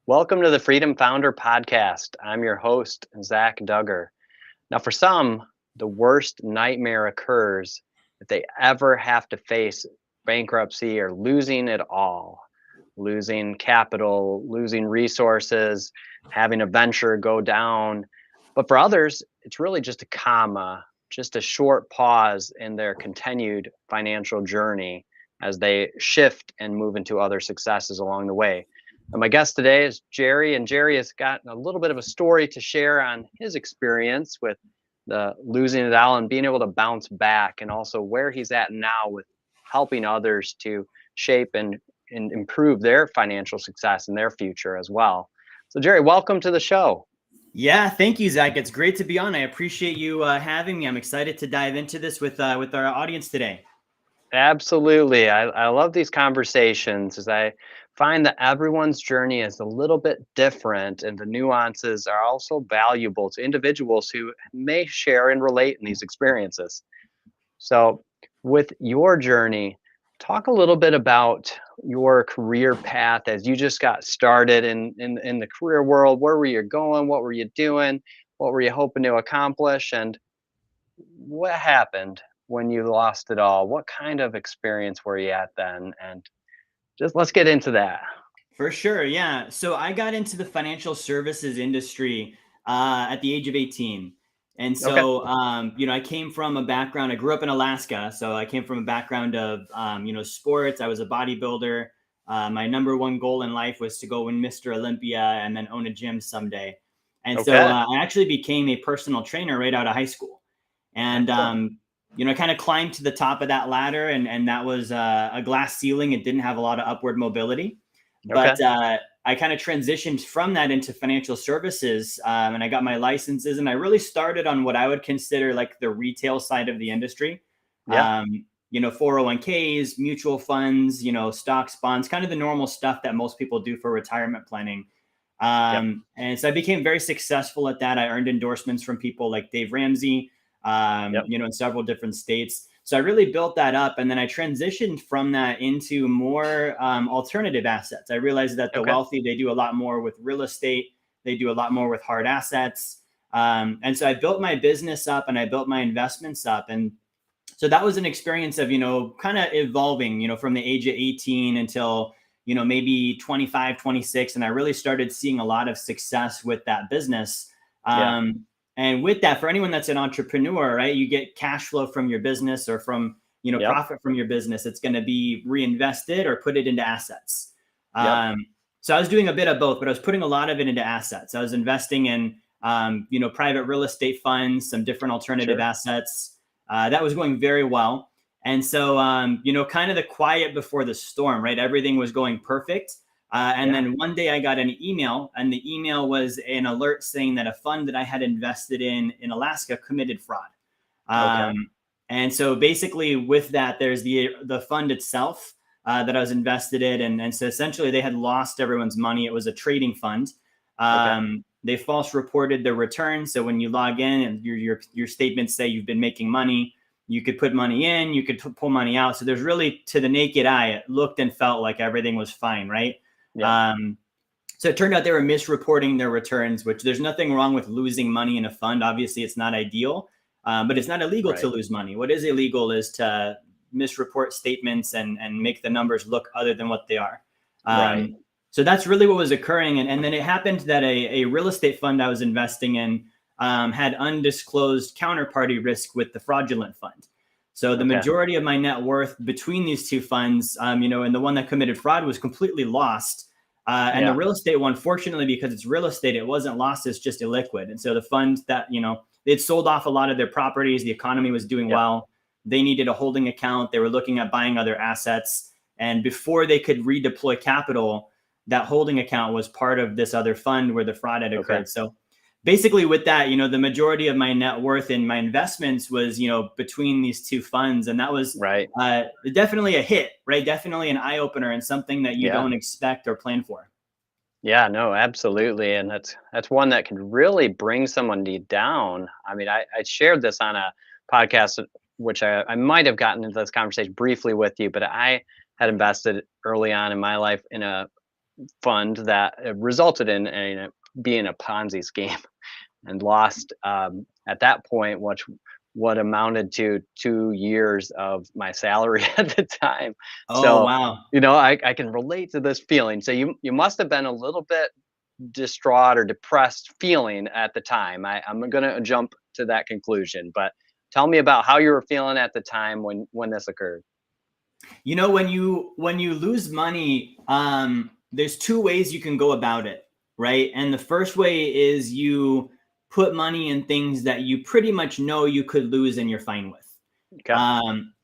Welcome to the Freedom Founder Podcast. I'm your host, Zach Duggar. Now, for some, the worst nightmare occurs if they ever have to face bankruptcy or losing it all, losing capital, losing resources, having a venture go down. But for others, it's really just a comma, just a short pause in their continued financial journey as they shift and move into other successes along the way. And my guest today is Jerry, and Jerry has got a little bit of a story to share on his experience with the losing it all and being able to bounce back, and also where he's at now with helping others to shape and improve their financial success and their future as well. So, Jerry, welcome to the show. Yeah, thank you, Zach. It's great to be on. I appreciate you having me. I'm excited to dive into this with our audience today. Absolutely. I love these conversations as I find that everyone's journey is a little bit different, and the nuances are also valuable to individuals who may share and relate in these experiences. So, with your journey, talk a little bit about your career path as you just got started in the career world. Where were you going? What were you doing? What were you hoping to accomplish? And what happened when you lost it all? What kind of experience were you at then? And just let's get into that. For sure, yeah. So I got into the financial services industry at the age of 18. And Okay. so, I came from a background, I grew up in Alaska. So I came from a background of, sports. I was a bodybuilder. My number one goal in life was to go win Mr. Olympia and then own a gym someday. And so Okay. I actually became a personal trainer right out of high school. And, Excellent. I kind of climbed to the top of that ladder, and that was a glass ceiling. It didn't have a lot of upward mobility. Okay. But I kind of transitioned from that into financial services, and I got my licenses, and I really started on what I would consider like the retail side of the industry. Yeah. 401ks, mutual funds, stocks, bonds, kind of the normal stuff that most people do for retirement planning. Yep. And so I became very successful at that. I earned endorsements from people like Dave Ramsey, Yep. in several different states. So I really built that up. And then I transitioned from that into more alternative assets. I realized that the Okay. wealthy, they do a lot more with real estate. They do a lot more with hard assets. And so I built my business up and I built my investments up. And so that was an experience of, kind of evolving, from the age of 18 until, maybe 25, 26. And I really started seeing a lot of success with that business. Yeah. And with that, for anyone that's an entrepreneur, right, you get cash flow from your business or from, Yep. profit from your business. It's going to be reinvested or put it into assets. Yep. So I was doing a bit of both, but I was putting a lot of it into assets. I was investing in, private real estate funds, some different alternative Sure. assets. That was going very well. And so, kind of the quiet before the storm, right? Everything was going perfect. And Yeah. then one day I got an email, and the email was an alert saying that a fund that I had invested in Alaska committed fraud. Okay. And so basically with that, there's the fund itself that I was invested in. And so essentially they had lost everyone's money. It was a trading fund. Okay. They false reported their returns. So when you log in and your statements say you've been making money, you could put money in, you could pull money out. So there's really, to the naked eye, it looked and felt like everything was fine, right? Yep. So it turned out they were misreporting their returns, which there's nothing wrong with losing money in a fund. Obviously, it's not ideal, but it's not illegal to Right. lose money. What is illegal is to misreport statements and make the numbers look other than what they are. Right. So that's really what was occurring. And then it happened that a real estate fund I was investing in had undisclosed counterparty risk with the fraudulent fund. So the Okay. majority of my net worth between these two funds, and the one that committed fraud was completely lost. And the Yeah. real estate one, fortunately, because it's real estate, it wasn't lost, it's just illiquid. And so the fund that, they'd sold off a lot of their properties, the economy was doing Yep. well. They needed a holding account. They were looking at buying other assets. And before they could redeploy capital, that holding account was part of this other fund where the fraud had Okay. occurred. So basically with that, the majority of my net worth in my investments was, between these two funds. And that was Right. definitely a hit, right? Definitely an eye opener and something that you Yeah. don't expect or plan for. Yeah, no, absolutely. And that's one that can really bring someone down. I mean, I shared this on a podcast, which I might have gotten into this conversation briefly with you, but I had invested early on in my life in a fund that resulted in being a Ponzi scheme and lost at that point, what amounted to 2 years of my salary at the time. Oh, So, wow. I can relate to this feeling. So you must have been a little bit distraught or depressed feeling at the time. I'm gonna jump to that conclusion, but tell me about how you were feeling at the time when this occurred. When you lose money, there's two ways you can go about it, right? And the first way is you put money in things that you pretty much know you could lose and you're fine with. Okay.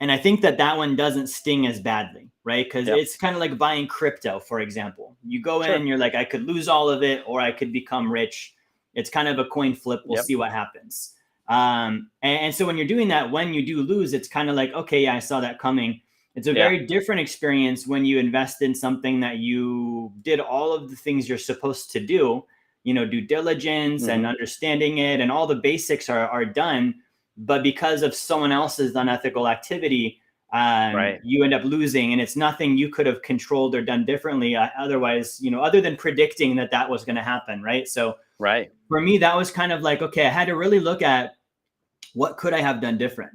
And I think that one doesn't sting as badly, right? Because Yep. it's kind of like buying crypto, for example. You go in Sure. and you're like, I could lose all of it or I could become rich. It's kind of a coin flip. We'll Yep. see what happens. And so when you're doing that, when you do lose, it's kind of like, okay, yeah, I saw that coming. It's a Yeah. very different experience when you invest in something that you did all of the things you're supposed to do, due diligence and Hmm. understanding it, and all the basics are done. But because of someone else's unethical activity, Right. you end up losing, and it's nothing you could have controlled or done differently. Otherwise, other than predicting that was going to happen, right? So Right. for me, that was kind of like, okay, I had to really look at what could I have done different.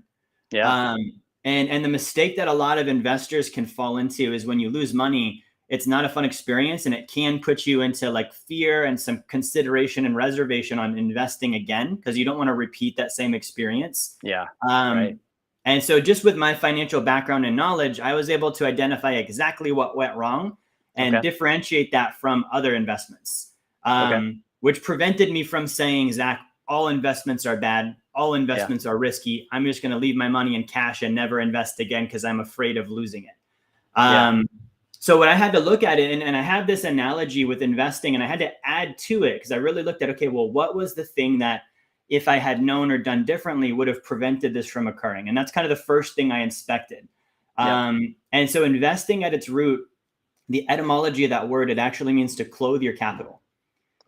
Yeah. Um, and the mistake that a lot of investors can fall into is when you lose money, it's not a fun experience, and it can put you into like fear and some consideration and reservation on investing again because you don't want to repeat that same experience. Yeah. Right. Um, and so, just with my financial background and knowledge, I was able to identify exactly what went wrong and Okay. differentiate that from other investments, Okay. which prevented me from saying, Zach, all investments are bad. All Yeah. investments are risky. I'm just going to leave my money in cash and never invest again because I'm afraid of losing it. Yeah. So when I had to look at it, and I have this analogy with investing, and I had to add to it because I really looked at, okay, well, what was the thing that if I had known or done differently would have prevented this from occurring? And that's kind of the first thing I inspected. Yep. And so investing at its root, the etymology of that word, it actually means to clothe your capital.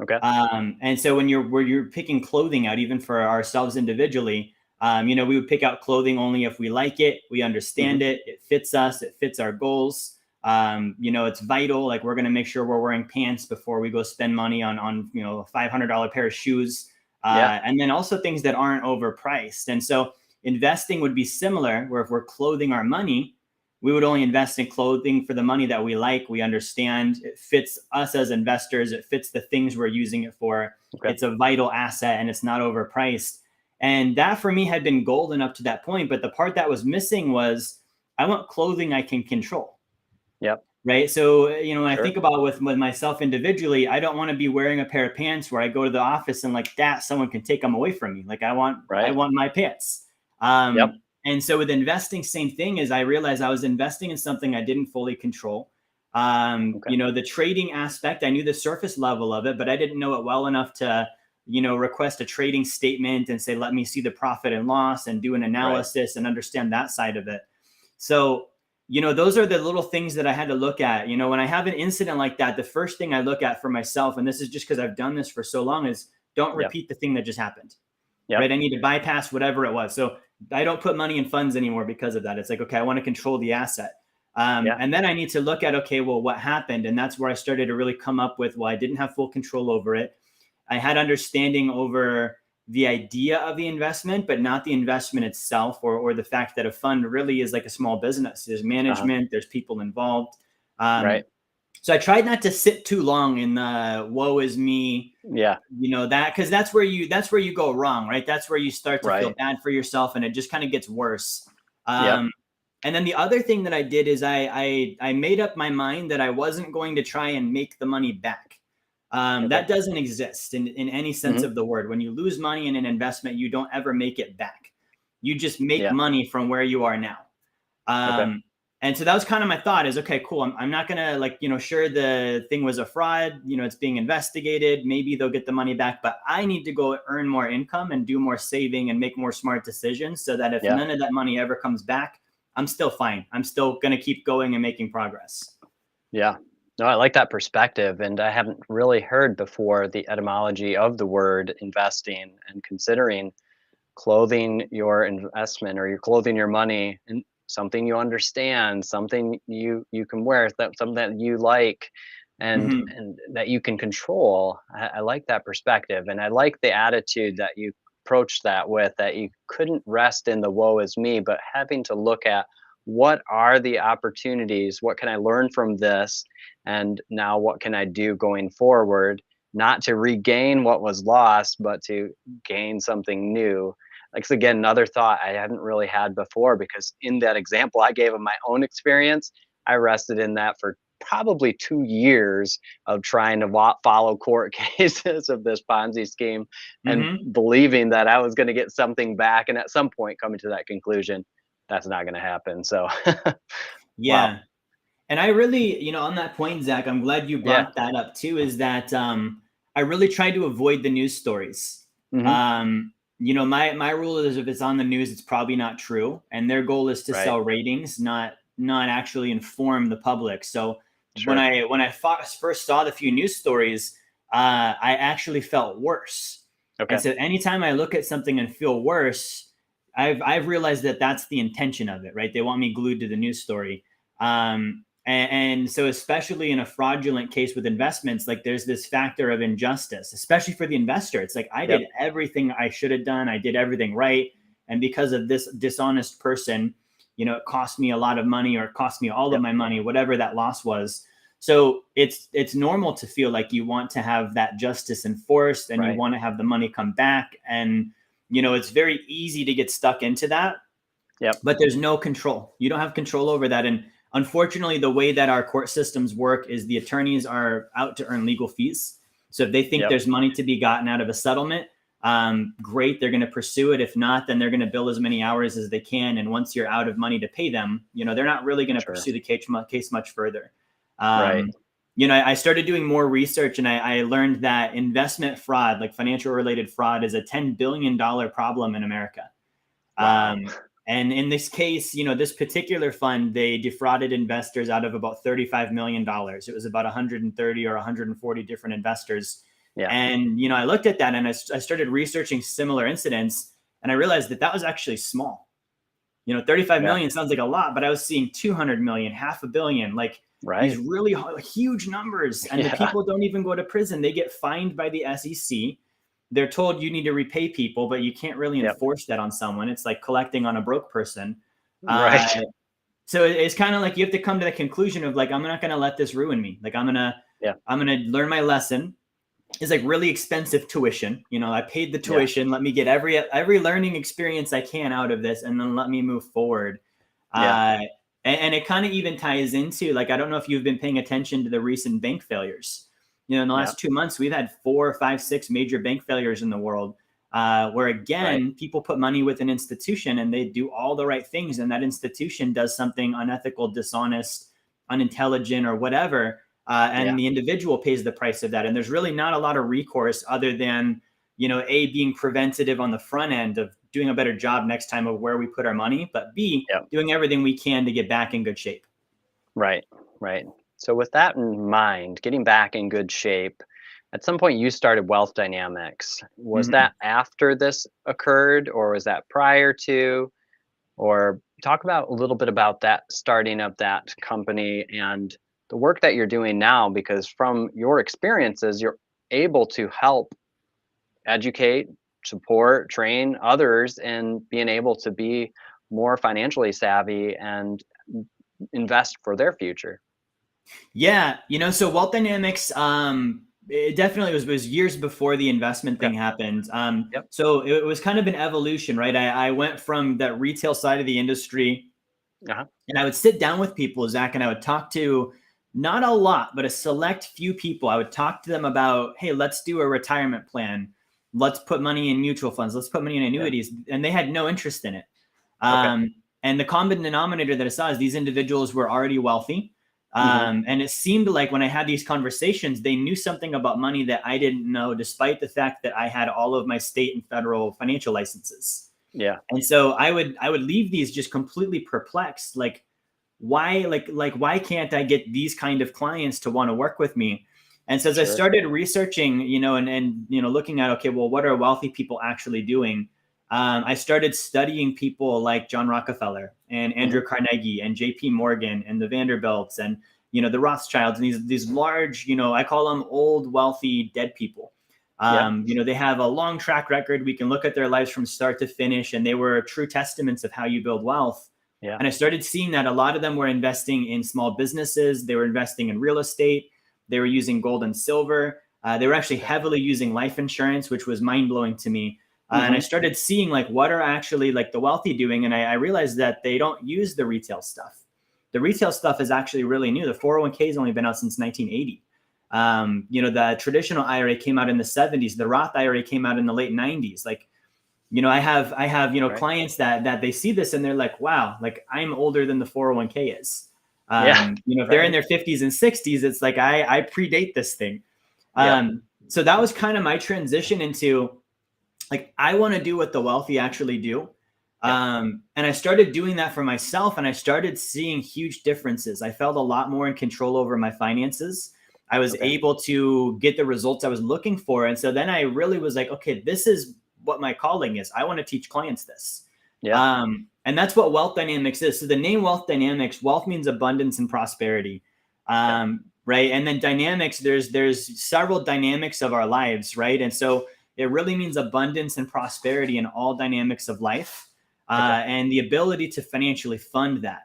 Okay. And so when you're picking clothing out, even for ourselves individually, we would pick out clothing only if we like it, we understand Hmm. it fits us, it fits our goals. It's vital. Like we're going to make sure we're wearing pants before we go spend money on a $500 pair of shoes. Yeah. And then also things that aren't overpriced. And so investing would be similar, where if we're clothing our money, we would only invest in clothing for the money that we like, we understand, it fits us as investors, it fits the things we're using it for. Okay. It's a vital asset and it's not overpriced. And that for me had been golden up to that point. But the part that was missing was I want clothing I can control. Yep. Right. So, when I Sure. think about with myself individually, I don't want to be wearing a pair of pants where I go to the office and like that, someone can take them away from me. Like I Right. want my pants. Yep. And so with investing, same thing is I realized I was investing in something I didn't fully control. Okay. The trading aspect, I knew the surface level of it, but I didn't know it well enough to, request a trading statement and say, let me see the profit and loss and do an Right. analysis and understand that side of it. So, those are the little things that I had to look at. When I have an incident like that, the first thing I look at for myself, and this is just because I've done this for so long, is don't Yep. repeat the thing that just happened. Yep. Right. I need to bypass whatever it was. So I don't put money in funds anymore because of that. It's like, okay, I want to control the asset. Yeah. And then I need to look at, okay, well, what happened? And that's where I started to really come up with, well, I didn't have full control over it. I had understanding over the idea of the investment, but not the investment itself, or the fact that a fund really is like a small business. There's management, there's people involved. Right. So I tried not to sit too long in the woe is me, Yeah. that, because that's where you go wrong, right? That's where you start to feel Right. bad for yourself, and it just kind of gets worse. Yep. And then the other thing that I did is I made up my mind that I wasn't going to try and make the money back. Okay. That doesn't exist in any sense Hmm. of the word. When you lose money in an investment, you don't ever make it back. You just make Yeah. money from where you are now. Okay. And so that was kind of my thought is, okay, cool. I'm not going to sure, the thing was a fraud, it's being investigated. Maybe they'll get the money back, but I need to go earn more income and do more saving and make more smart decisions so that if Yeah. none of that money ever comes back, I'm still fine. I'm still going to keep going and making progress. Yeah. No, I like that perspective, and I haven't really heard before the etymology of the word investing and considering clothing your investment, or you're clothing your money in something you understand, something you can wear, something that you like. Mhm. and that you can control. I like that perspective, and I like the attitude that you approached that with, that you couldn't rest in the woe is me, but having to look at what are the opportunities, what can I learn from this, and now what can I do going forward, not to regain what was lost, but to gain something new. Like, so again, another thought I hadn't really had before, because in that example I gave of my own experience, I rested in that for probably 2 years of trying to follow court cases of this Ponzi scheme, and Mhm. believing that I was going to get something back. And at some point coming to that conclusion, that's not going to happen. So, wow. Yeah. And I really, on that point, Zach, I'm glad you Yeah. brought that up too, is that I really try to avoid the news stories. Hmm. My rule is if it's on the news, it's probably not true. And their goal is to Right. sell ratings, not actually inform the public. So when Sure. I first saw the few news stories, I actually felt worse. And Okay. so anytime I look at something and feel worse, I've realized that that's the intention of it, right? They want me glued to the news story. And so, especially in a fraudulent case with investments, like there's this factor of injustice, especially for the investor. It's like I Yep. did everything I should have done, I did everything right. And because of this dishonest person, it cost me a lot of money, or it cost me all of Yep. my money, whatever that loss was. So it's normal to feel like you want to have that justice enforced and you Right. want to have the money come back. And it's very easy to get stuck into that, Yep. but there's no control. You don't have control over that. And unfortunately, the way that our court systems work is the attorneys are out to earn legal fees. So if they think Yep. there's money to be gotten out of a settlement, great, they're going to pursue it. If not, then they're going to bill as many hours as they can. And once you're out of money to pay them, they're not really going to Sure. pursue the case much further. Right. I started doing more research, and I learned that investment fraud, like financial related fraud, is a $10 billion problem in America. Wow. And in this case, this particular fund, they defrauded investors out of about $35 million. It was about 130 or 140 different investors. Yeah. And, I looked at that and I started researching similar incidents, and I realized that was actually small. 35 Yeah. million sounds like a lot, but I was seeing 200 million, half a billion, like these Right. really huge numbers. And the Yeah. people don't even go to prison. They get fined by the SEC. They're told you need to repay people, but you can't really Yep. enforce that on someone. It's like collecting on a broke person. Right. So it's kind of like you have to come to the conclusion of like, I'm not going to let this ruin me. Like I'm going Yeah. to learn my lesson. It's like really expensive tuition. I paid the Yeah. tuition. Let me get every learning experience I can out of this, and then let me move forward. Yeah. And it kind of even ties into, like, I don't know if you've been paying attention to the recent bank failures. In the Yeah. last 2 months, we've had 4, 5, 6 major bank failures in the world, where again, Right. people put money with an institution and they do all the right things, and that institution does something unethical, dishonest, unintelligent, or whatever. Yeah. And the individual pays the price of that. And there's really not a lot of recourse other than, being preventative on the front end of doing a better job next time of where we put our money, but B, Yep. doing everything we can to get back in good shape. Right. Right. So with that in mind, getting back in good shape, at some point you started Wealth Dynamics. Was Mhm. that after this occurred, or was that prior to? Or talk about a little bit about that, starting up that company and the work that you're doing now, because from your experiences, you're able to help educate, support, train others in being able to be more financially savvy and invest for their future. Yeah, so Wealth Dynamics, it definitely was years before the investment Okay. thing happened. Yep. So it was kind of an evolution, right? I went from that retail side of the industry, Uh-huh. and I would sit down with people, Zach, and I would talk to not a lot, but a select few people. I would talk to them about, hey, let's do a retirement plan. Let's put money in mutual funds. Let's put money in Yeah. annuities. And they had no interest in it. Okay. And the common denominator that I saw is these individuals were already wealthy. Hmm. And it seemed like when I had these conversations, they knew something about money that I didn't know, despite the fact that I had all of my state and federal financial licenses. Yeah. And so I would leave these just completely perplexed, like why can't I get these kind of clients to want to work with me? And so as I Sure. started researching, and looking at, okay, well, what are wealthy people actually doing? I started studying people like John Rockefeller and Hmm. Andrew Carnegie and J.P. Morgan and the Vanderbilts, and the Rothschilds and these large, I call them old, wealthy, dead people. They have a long track record. We can look at their lives from start to finish, and they were true testaments of how you build wealth. Yeah. And I started seeing that a lot of them were investing in small businesses. They were investing in real estate. They were using gold and silver. They were actually heavily using life insurance, which was mind blowing to me. And I started seeing like what are actually like the wealthy doing. And I realized that they don't use the retail stuff. The retail stuff is actually really new. The 401k has only been out since 1980. The traditional IRA came out in the 70s. The Roth IRA came out in the late 90s. Like, I have right. clients that they see this and they're like, wow, like I'm older than the 401k is. If they're in their 50s and 60s, it's like, I predate this thing. So that was kind of my transition into like, I want to do what the wealthy actually do. And I started doing that for myself, and I started seeing huge differences. I felt a lot more in control over my finances. I was able to get the results I was looking for. And so then I really was like, okay, this is what my calling is. I want to teach clients this. And that's what Wealth Dynamics is. So the name Wealth Dynamics, wealth means abundance and prosperity. Right. And then dynamics, there's several dynamics of our lives. Right. And so it really means abundance and prosperity in all dynamics of life, and the ability to financially fund that.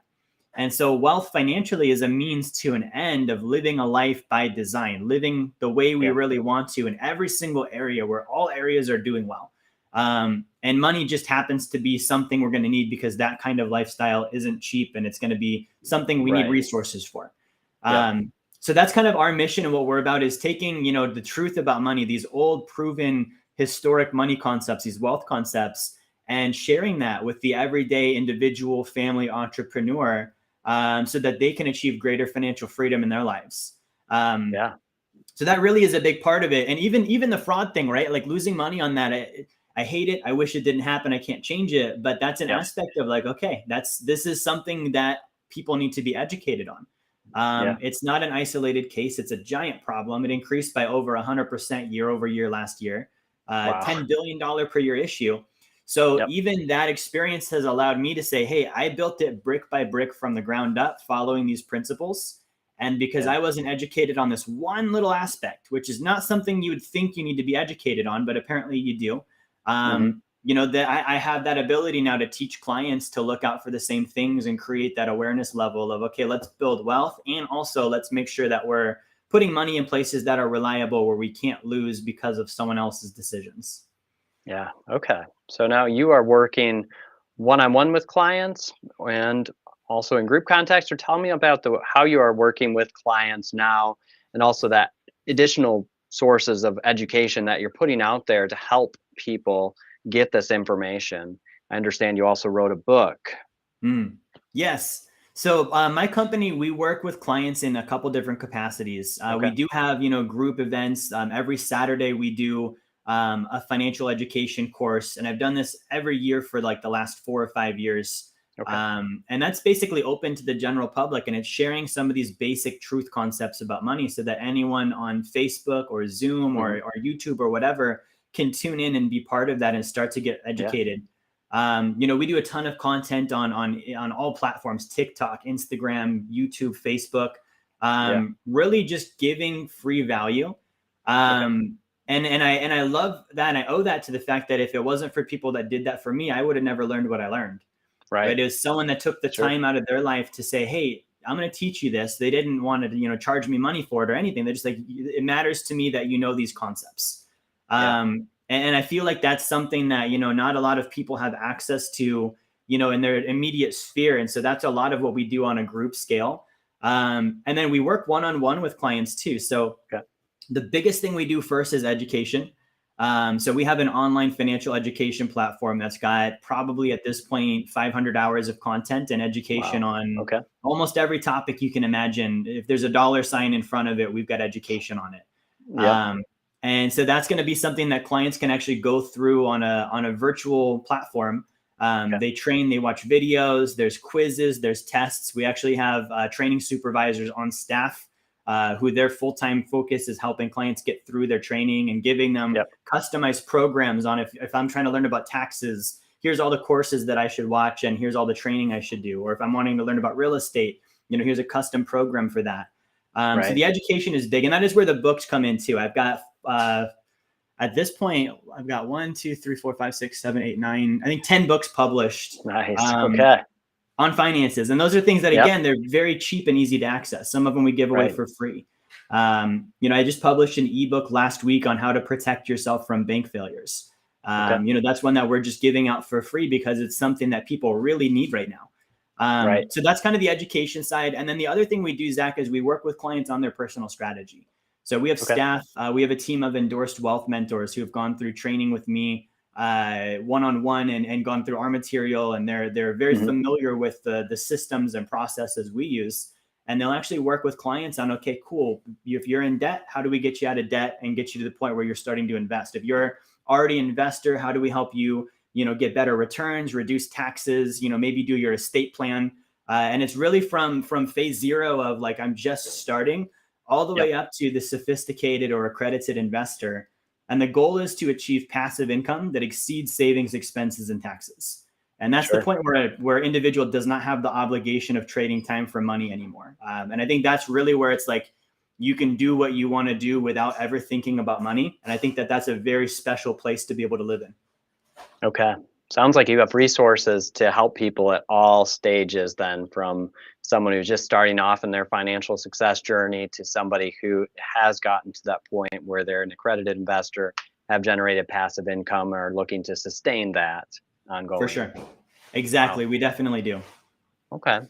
And so wealth financially is a means to an end of living a life by design, living the way we really want to in every single area, where all areas are doing well. And money just happens to be something we're going to need, because that kind of lifestyle isn't cheap, and it's going to be something we need resources for. So that's kind of our mission, and what we're about is taking, the truth about money, these old proven historic money concepts, these wealth concepts, and sharing that with the everyday individual, family, entrepreneur, so that they can achieve greater financial freedom in their lives. So that really is a big part of it. And even the fraud thing, right? Like losing money on that, I hate it. I wish it didn't happen. I can't change it. But that's an aspect of like, okay, this is something that people need to be educated on. It's not an isolated case. It's a giant problem. It increased by over 100% year over year last year, $10 billion per year issue. So even that experience has allowed me to say, hey, I built it brick by brick from the ground up, following these principles. And because I wasn't educated on this one little aspect, which is not something you would think you need to be educated on, but apparently you do. That I have that ability now to teach clients to look out for the same things and create that awareness level of, okay, let's build wealth. And also let's make sure that we're putting money in places that are reliable, where we can't lose because of someone else's decisions. Yeah. Okay. So now you are working one-on-one with clients and also in group context, or tell me about how you are working with clients now, and also that additional sources of education that you're putting out there to help people get this information. I understand you also wrote a book. Yes. So my company, we work with clients in a couple different capacities. We do have, group events. Every Saturday we do a financial education course, and I've done this every year for like the last 4 or 5 years. And that's basically open to the general public, and it's sharing some of these basic truth concepts about money, so that anyone on Facebook or Zoom or YouTube or whatever can tune in and be part of that and start to get educated. We do a ton of content on all platforms: TikTok, Instagram, YouTube, Facebook, really just giving free value. And I love that. And I owe that to the fact that if it wasn't for people that did that for me, I would have never learned what I learned. Right. It was someone that took the time out of their life to say, hey, I'm going to teach you this. They didn't want to, charge me money for it or anything. They're just like, it matters to me that you know these concepts. And I feel like that's something that, not a lot of people have access to, in their immediate sphere. And so that's a lot of what we do on a group scale. And then we work one-on-one with clients too. So the biggest thing we do first is education. So we have an online financial education platform that's got probably at this point 500 hours of content and education on almost every topic you can imagine. If there's a dollar sign in front of it, we've got education on it. And so that's going to be something that clients can actually go through on a virtual platform. They train, they watch videos, there's quizzes, there's tests. We actually have training supervisors on staff who their full-time focus is helping clients get through their training and giving them customized programs on if I'm trying to learn about taxes, here's all the courses that I should watch, and here's all the training I should do. Or if I'm wanting to learn about real estate, here's a custom program for that. So Right. the education is big, and that is where the books come in too. I've got at this point, I've got 1, 2, 3, 4, 5, 6, 7, 8, 9, I think 10 books published Nice. Okay. on finances. And those are things that, Yep. again, they're very cheap and easy to access. Some of them we give away Right. for free. I just published an ebook last week on how to protect yourself from bank failures. Okay. That's one that we're just giving out for free because it's something that people really need right now. Right. So that's kind of the education side. And then the other thing we do, Zach, is we work with clients on their personal strategy. So we have Okay. staff, we have a team of endorsed wealth mentors who have gone through training with me one-on-one and gone through our material, and they're very familiar with the systems and processes we use. And they'll actually work with clients on, okay, cool. If you're in debt, how do we get you out of debt and get you to the point where you're starting to invest? If you're already an investor, how do we help you, get better returns, reduce taxes, maybe do your estate plan? And it's really from phase 0 of like, I'm just starting, all the way up to the sophisticated or accredited investor. And the goal is to achieve passive income that exceeds savings, expenses, and taxes. And that's the point where individual does not have the obligation of trading time for money anymore. And I think that's really where it's like, you can do what you want to do without ever thinking about money. And I think that that's a very special place to be able to live in. Okay. Sounds like you have resources to help people at all stages, then, from someone who's just starting off in their financial success journey to somebody who has gotten to that point where they're an accredited investor, have generated passive income, or looking to sustain that ongoing. For sure. Exactly. Wow. We definitely do. Okay.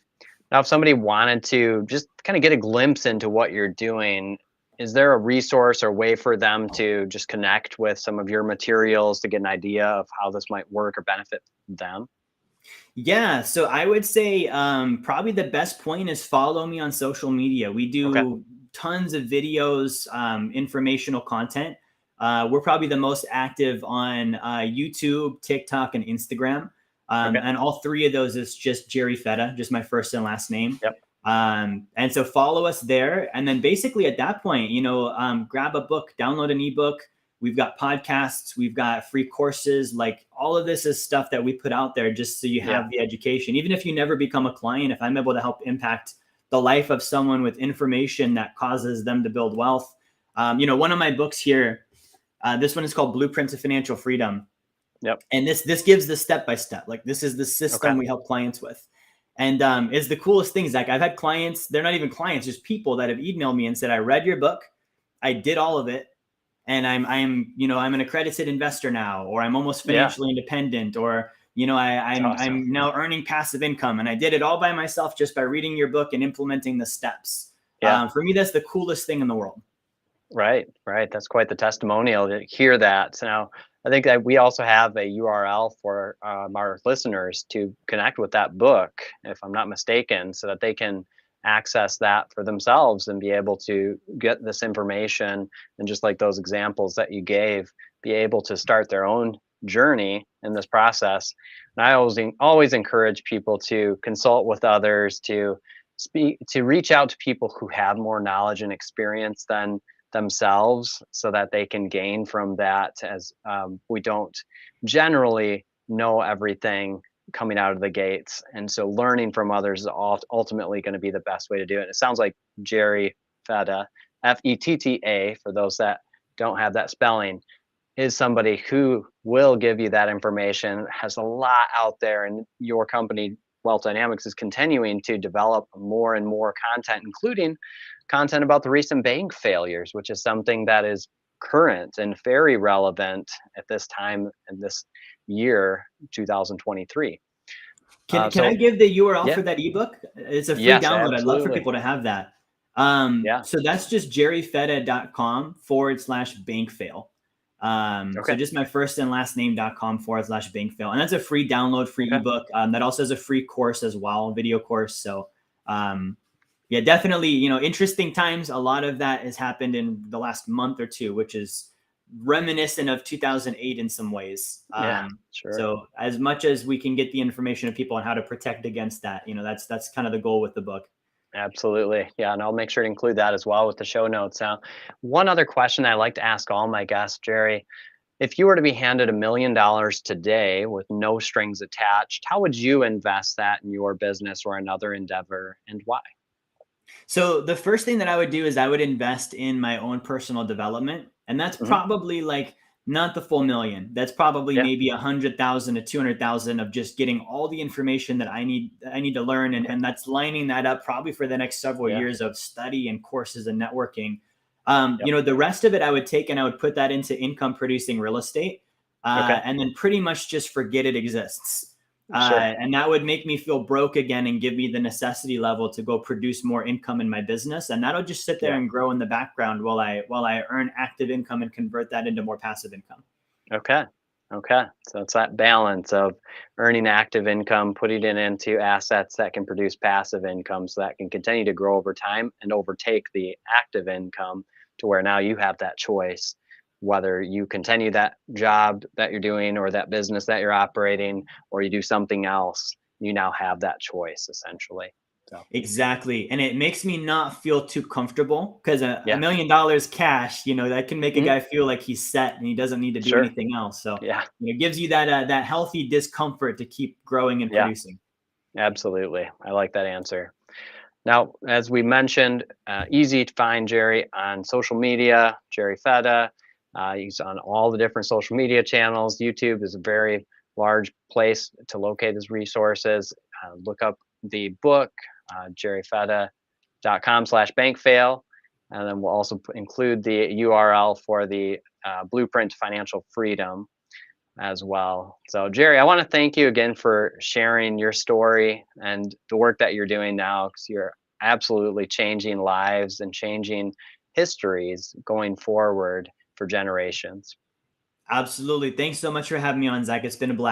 Now, if somebody wanted to just kind of get a glimpse into what you're doing, is there a resource or way for them to just connect with some of your materials to get an idea of how this might work or benefit them? Yeah. So I would say probably the best point is follow me on social media. We do tons of videos, informational content. We're probably the most active on YouTube, TikTok, and Instagram. And all 3 of those is just Jerry Fetta, just my first and last name. Yep. And so follow us there. And then basically at that point, grab a book, download an ebook. We've got podcasts, we've got free courses. Like, all of this is stuff that we put out there just so you have the education. Even if you never become a client, if I'm able to help impact the life of someone with information that causes them to build wealth. One of my books here, this one is called Blueprint to Financial Freedom. Yep. And this gives the step-by-step. Like, this is the system we help clients with. And it's the coolest thing, Zach. I've had clients, they're not even clients, just people that have emailed me and said, I read your book, I did all of it, and I'm an accredited investor now, or I'm almost financially independent, or I'm now earning passive income, and I did it all by myself just by reading your book and implementing the steps. For me, that's the coolest thing in the world. Right. That's quite the testimonial to hear that. Now, I think that we also have a URL for our listeners to connect with that book, if I'm not mistaken, so that they can access that for themselves and be able to get this information, and just like those examples that you gave, be able to start their own journey in this process. And I always encourage people to consult with others, to reach out to people who have more knowledge and experience than themselves, so that they can gain from that, as we don't generally know everything coming out of the gates. And so learning from others is ultimately going to be the best way to do it. It sounds like Jerry Fetta, Fetta, for those that don't have that spelling, is somebody who will give you that information, has a lot out there, and your company, Wealth DynamX, is continuing to develop more and more content, including content about the recent bank failures, which is something that is current and very relevant at this time in this year, 2023. Can I give the URL for that ebook? It's a free download. I'd love for people to have that. So that's just jerryfetta.com/bankfail. So just my first and last name.com/bankfail. And that's a free download, free ebook. That also has a free course as well, video course. So definitely, interesting times. A lot of that has happened in the last month or two, which is reminiscent of 2008 in some ways. So as much as we can get the information to people on how to protect against that, that's kind of the goal with the book. Absolutely. Yeah. And I'll make sure to include that as well with the show notes. Now, one other question I like to ask all my guests, Jerry, if you were to be handed $1 million today with no strings attached, how would you invest that in your business or another endeavor, and why? So the first thing that I would do is I would invest in my own personal development. And that's Hmm. probably like not the full million. That's probably Yeah. maybe 100,000 to 200,000 of just getting all the information that I need to learn. And, Okay. and that's lining that up probably for the next several Yeah. years of study and courses and networking. Yep. The rest of it I would take and I would put that into income producing real estate. Okay. And then pretty much just forget it exists. Sure. And that would make me feel broke again and give me the necessity level to go produce more income in my business. And that'll just sit there Yeah. and grow in the background while I earn active income and convert that into more passive income. Okay. Okay. So it's that balance of earning active income, putting it into assets that can produce passive income so that can continue to grow over time and overtake the active income to where now you have that choice whether you continue that job that you're doing or that business that you're operating or you do something else. You now have that choice essentially. So, Exactly. And it makes me not feel too comfortable because a yeah. $1 million cash, that can make a Mhm. guy feel like he's set and he doesn't need to do Sure. anything else. So, Yeah. it gives you that healthy discomfort to keep growing and Yeah. producing. Absolutely. I like that answer. Now, as we mentioned, easy to find Jerry on social media, Jerry Fetta. He's on all the different social media channels. YouTube is a very large place to locate his resources. Look up the book, jerryfetta.com/bankfail. And then we'll also include the URL for the Blueprint to Financial Freedom as well. So, Jerry, I want to thank you again for sharing your story and the work that you're doing now because you're absolutely changing lives and changing histories going forward for generations. Absolutely. Thanks so much for having me on, Zach. It's been a blast.